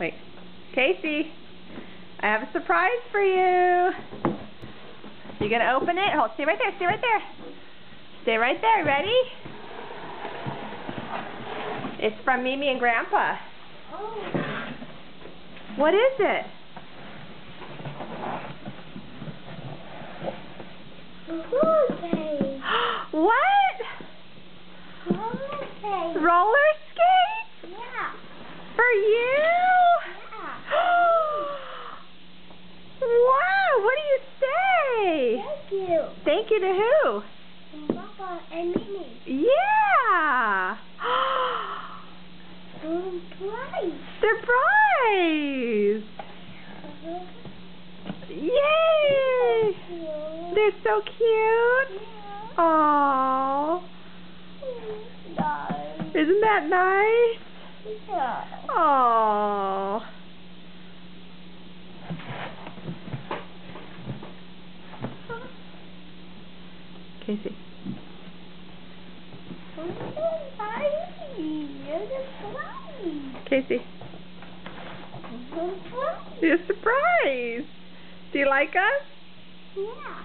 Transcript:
Wait. Casey, I have a surprise for you. You gonna open it? Hold, stay right there, stay right there. Stay right there, ready? It's from Mimi and Grandpa. Oh. What is it? What? Roller skates? Yeah. For you? Yeah. Wow, what do you say? Thank you. Thank you to who? Papa and Mimi. Yeah. Surprise. Surprise. Yay. They're so cute. Yeah. Aww. Nice. Isn't that nice? Yeah. Aww. Casey. Casey. You're surprised. Do you like us? Yeah.